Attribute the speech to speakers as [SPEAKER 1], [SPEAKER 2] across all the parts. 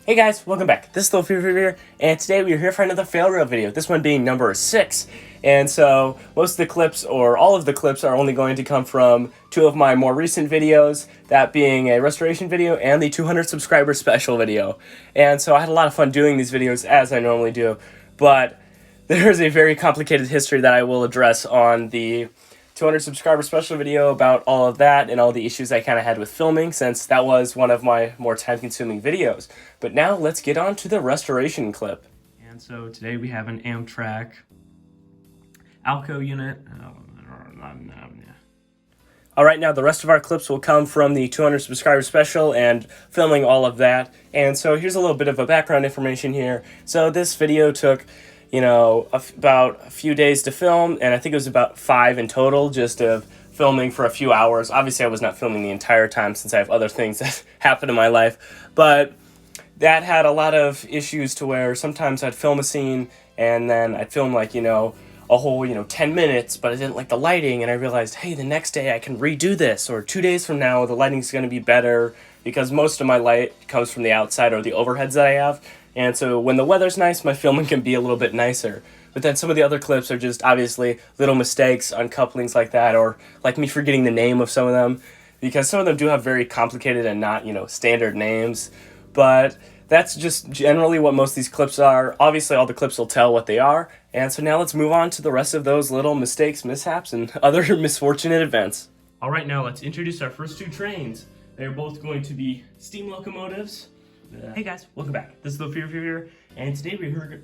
[SPEAKER 1] Hey guys, welcome back. This is Thelefevrefever, and today we are here for another fail reel video, this one being number 6. And so, most of the clips, or all of the clips, are only going to come from two of my more recent videos, that being a restoration video and the 200 subscriber special video. And so I had a lot of fun doing these videos, as I normally do, but there's a very complicated history that I will address on the 200 subscriber special video about all of that and all the issues I kind of had with filming, since that was one of my more time-consuming videos. But now let's get on to the restoration clip. And so today we have an Amtrak Alco unit. Alright, now the rest of our clips will come from the 200 subscriber special and filming all of that. And so here's a little bit of a background information here. So this video took, about a few days to film, and I think it was about 5 in total, just of filming for a few hours. Obviously, I was not filming the entire time since I have other things that happen in my life, but that had a lot of issues to where sometimes I'd film a scene, and then I'd film a whole, 10 minutes, but I didn't like the lighting, and I realized, hey, the next day I can redo this, or 2 days from now the lighting's going to be better, because most of my light comes from the outside or the overheads that I have. And so when the weather's nice, my filming can be a little bit nicer. But then some of the other clips are just obviously little mistakes, uncouplings like that, or like me forgetting the name of some of them, because some of them do have very complicated and not, standard names. But that's just generally what most of these clips are. Obviously, all the clips will tell what they are. And so now let's move on to the rest of those little mistakes, mishaps, and other misfortunate events. All right, now let's introduce our first two trains. They're both going to be steam locomotives. Hey guys, welcome back. This is Thelefevrefever, and today we're here.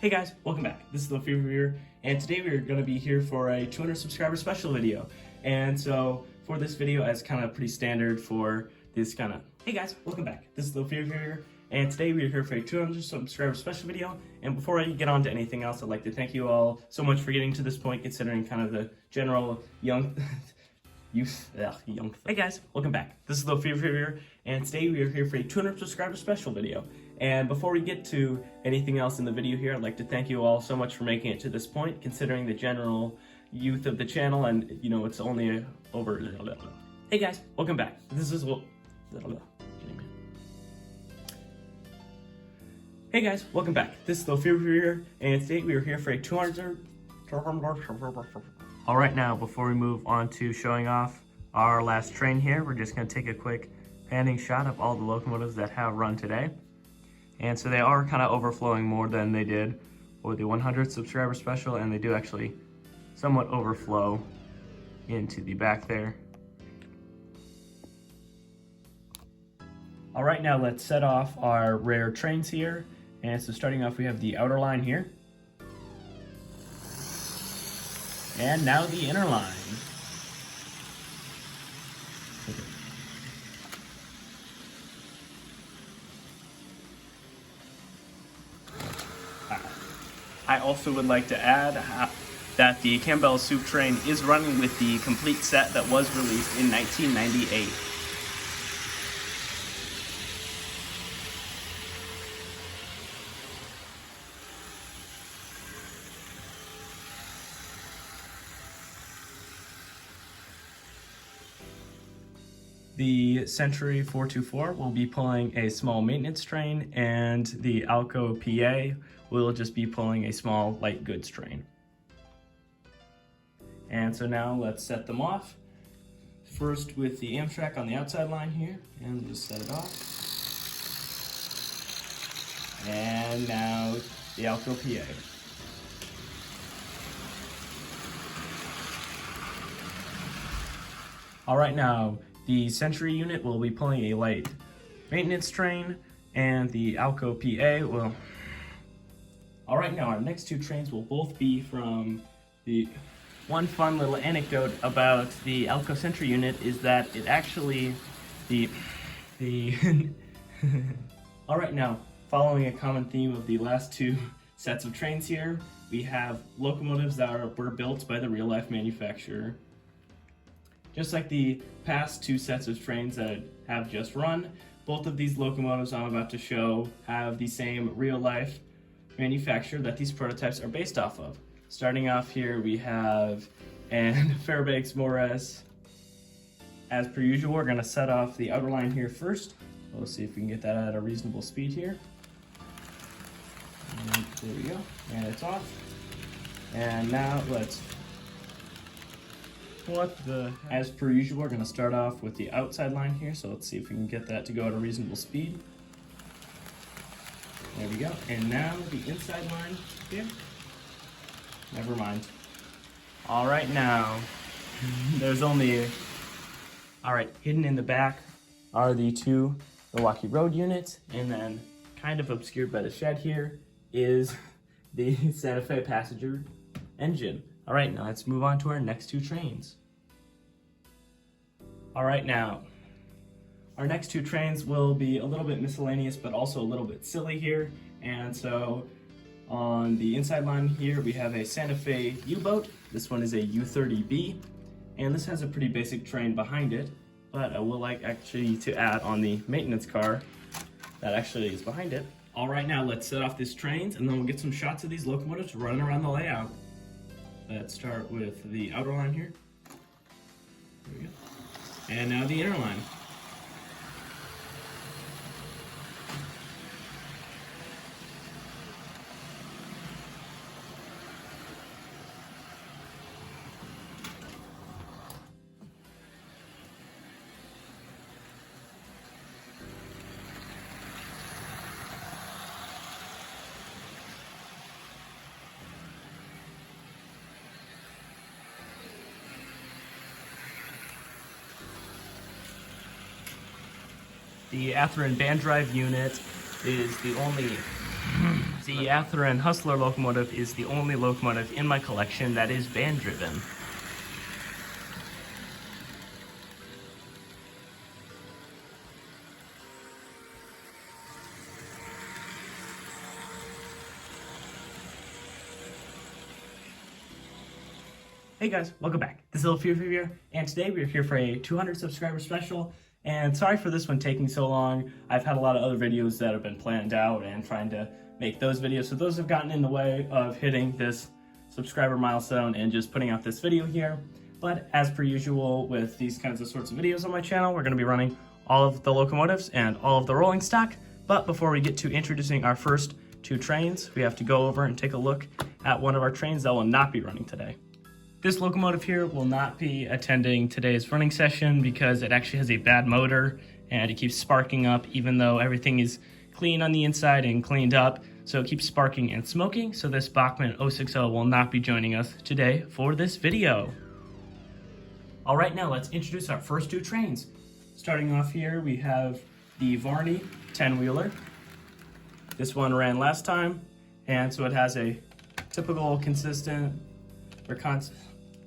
[SPEAKER 1] Hey guys, welcome back. This is Thelefevrefever, and today we're going to be here for a 200 subscriber special video. And so for this video, as kind of pretty standard for this kind of. Hey guys, welcome back. This is Thelefevrefever, and today we're here for a 200 subscriber special video. And before I get on to anything else, I'd like to thank you all so much for getting to this point, considering kind of the general young. Hey guys, welcome back. This is Thelefevrefever, and today we are here for a 200 subscriber special video. And before we get to anything else in the video here, I'd like to thank you all so much for making it to this point, considering the general youth of the channel, and it's only over. Hey guys, welcome back. This is Hey guys, welcome back. This is Thelefevrefever, and today we are here for a 200. All right, now before we move on to showing off our last train here, we're just going to take a quick panning shot of all the locomotives that have run today. And so they are kind of overflowing more than they did for the 100 subscriber special, and they do actually somewhat overflow into the back there. All right, now let's set off our rare trains here. And so starting off, we have the outer line here. And now the inner line. I also would like to add that the Campbell Soup train is running with the complete set that was released in 1998. The Century 424 will be pulling a small maintenance train, and the Alco PA will just be pulling a small light goods train. And so now let's set them off. First with the Amtrak on the outside line here, and just set it off. And now the Alco PA. All right, now the Century unit will be pulling a light maintenance train, and the Alco PA will. All right, now our next two trains will both be from the. One fun little anecdote about the Alco Century unit is that it actually, All right, now following a common theme of the last two sets of trains here, we have locomotives that were built by the real-life manufacturer. Just like the past two sets of trains that have just run, both of these locomotives I'm about to show have the same real-life manufacturer that these prototypes are based off of. Starting off here, we have Fairbanks Morris. As per usual, we're going to set off the outer line here first. So let's see if we can get that at a reasonable speed here. And there we go, and it's off. And now as per usual, we're gonna start off with the outside line here. So let's see if we can get that to go at a reasonable speed. There we go. And now the inside line here. Never mind. All right, now there's only, all right, hidden in the back are the two Milwaukee Road units, and then kind of obscured by the shed here is the Santa Fe passenger engine. All right, now let's move on to our next two trains. All right, now our next two trains will be a little bit miscellaneous, but also a little bit silly here. And so on the inside line here, we have a Santa Fe U-boat. This one is a U-30B, and this has a pretty basic train behind it, but I would like actually to add on the maintenance car that actually is behind it. All right, now let's set off these trains, and then we'll get some shots of these locomotives running around the layout. Let's start with the outer line here. There we go. And now the inner line. The Athearn band drive unit is the Athearn Hustler locomotive is the only locomotive in my collection that is band driven. Hey guys, welcome back. This is Thelefevrefever, and today we're here for a 200 subscriber special. And sorry for this one taking so long. I've had a lot of other videos that have been planned out and trying to make those videos, so those have gotten in the way of hitting this subscriber milestone and just putting out this video here. But as per usual with these kinds of sorts of videos on my channel, we're going to be running all of the locomotives and all of the rolling stock. But before we get to introducing our first two trains, we have to go over and take a look at one of our trains that will not be running today. This locomotive here will not be attending today's running session because it actually has a bad motor and it keeps sparking up even though everything is clean on the inside and cleaned up. So it keeps sparking and smoking. So this Bachmann 060 will not be joining us today for this video. All right, now let's introduce our first two trains. Starting off here, we have the Varney 10-wheeler. This one ran last time, and so it has a typical consistent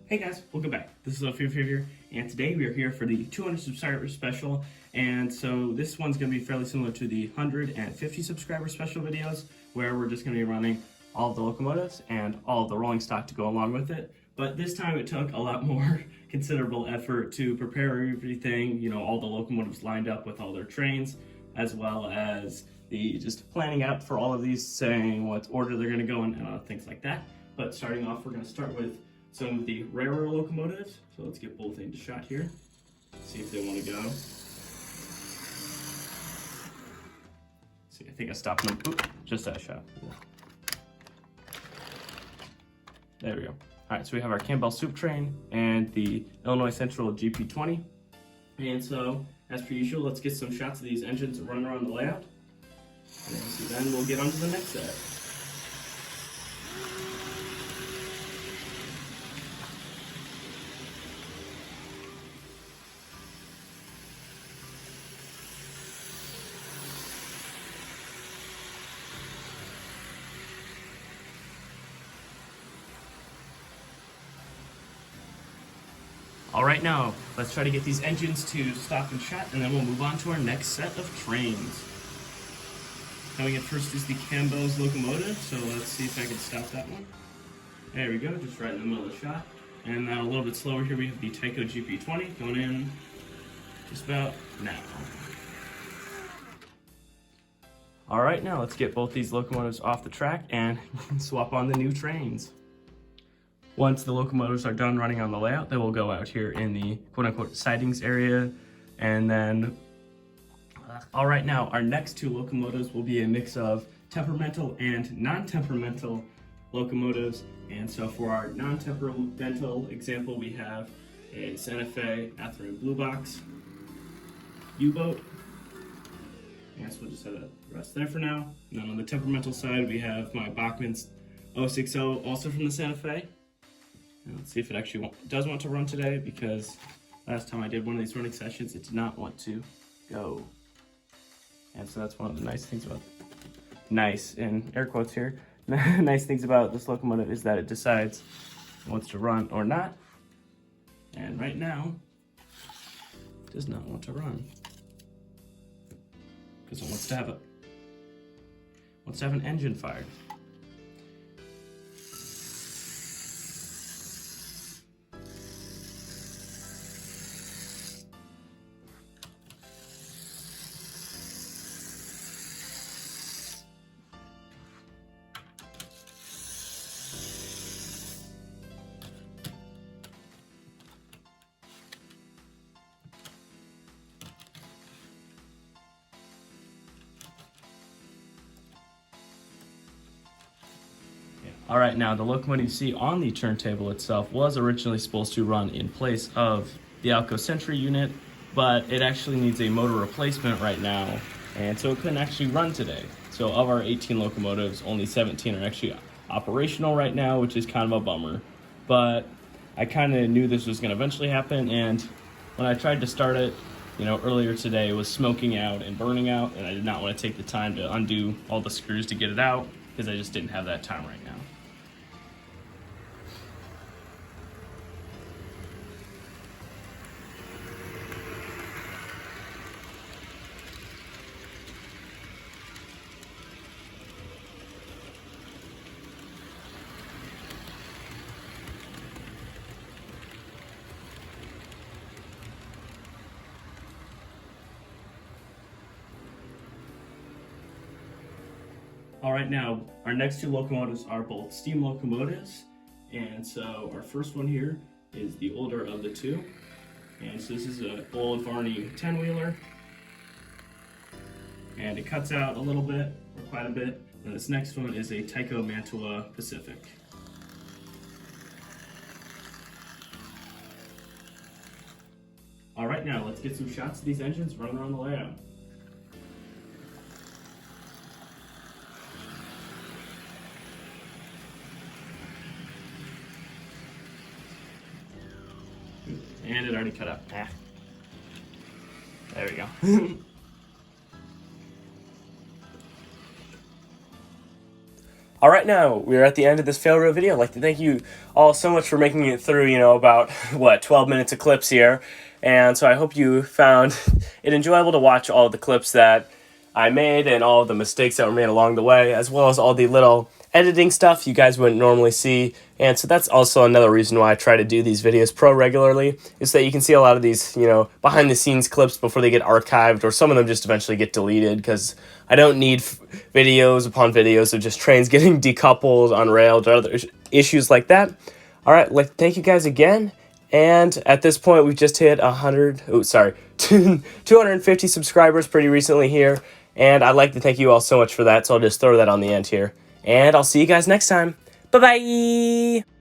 [SPEAKER 1] Hey guys, welcome back. This is Thelefevrefever, and today we are here for the 200 subscriber special. And so this one's going to be fairly similar to the 150 subscriber special videos, where we're just going to be running all of the locomotives and all of the rolling stock to go along with it. But this time it took a lot more considerable effort to prepare everything, you know, all the locomotives lined up with all their trains, as well as the just planning out for all of these, saying what order they're going to go in and things like that. But starting off, we're going to start with some of the rarer locomotives. So let's get both into shot here. See if they want to go. See, I think I stopped them. Oop, just that shot. There we go. All right, so we have our Campbell Soup Train and the Illinois Central GP20. And so, as per usual, let's get some shots of these engines running around the layout. And then we'll get on to the next set. All right, now let's try to get these engines to stop and shut, and then we'll move on to our next set of trains. Coming in first is the Campbell's locomotive, so let's see if I can stop that one. There we go, just right in the middle of the shot. And now a little bit slower here, we have the Tyco GP20 going in just about now. All right, now let's get both these locomotives off the track and swap on the new trains. Once the locomotives are done running on the layout, they will go out here in the quote-unquote sidings area, and then All right, now our next two locomotives will be a mix of temperamental and non-temperamental locomotives. And so for our non-temperamental example, we have a Santa Fe Atherton Blue Box U-boat. And so we'll just have that rest there for now. And then on the temperamental side, we have my Bachmann's 060, also from the Santa Fe. And let's see if it actually does want to run today, because last time I did one of these running sessions, it did not want to go. And so that's one of the nice things about, nice in air quotes here, nice things about this locomotive is that it decides if it wants to run or not. And right now, it does not want to run, because it wants to have an engine fired. All right, now the locomotive you see on the turntable itself was originally supposed to run in place of the Alco Sentry unit, but it actually needs a motor replacement right now, and so it couldn't actually run today. So of our 18 locomotives, only 17 are actually operational right now, which is kind of a bummer. But I kind of knew this was going to eventually happen, and when I tried to start it, earlier today, it was smoking out and burning out, and I did not want to take the time to undo all the screws to get it out, because I just didn't have that time right now. All right, now our next two locomotives are both steam locomotives, and so our first one here is the older of the two, and so this is an old Varney 10-wheeler, and it cuts out a little bit, or quite a bit, and this next one is a Tyco Mantua Pacific. All right, now let's get some shots of these engines running around the layout. And it already cut up. There we go. All right, now we're at the end of this fail reel video. I'd like to thank you all so much for making it through, about, 12 minutes of clips here. And so I hope you found it enjoyable to watch all of the clips that I made and all of the mistakes that were made along the way, as well as all the little editing stuff you guys wouldn't normally see. And so that's also another reason why I try to do these videos regularly, is that you can see a lot of these, behind the scenes clips before they get archived, or some of them just eventually get deleted, because I don't need videos upon videos of just trains getting decoupled, unrailed, or other issues like that. All right, thank you guys again. And at this point, we've just hit 250 subscribers pretty recently here. And I'd like to thank you all so much for that, so I'll just throw that on the end here. And I'll see you guys next time. Bye-bye!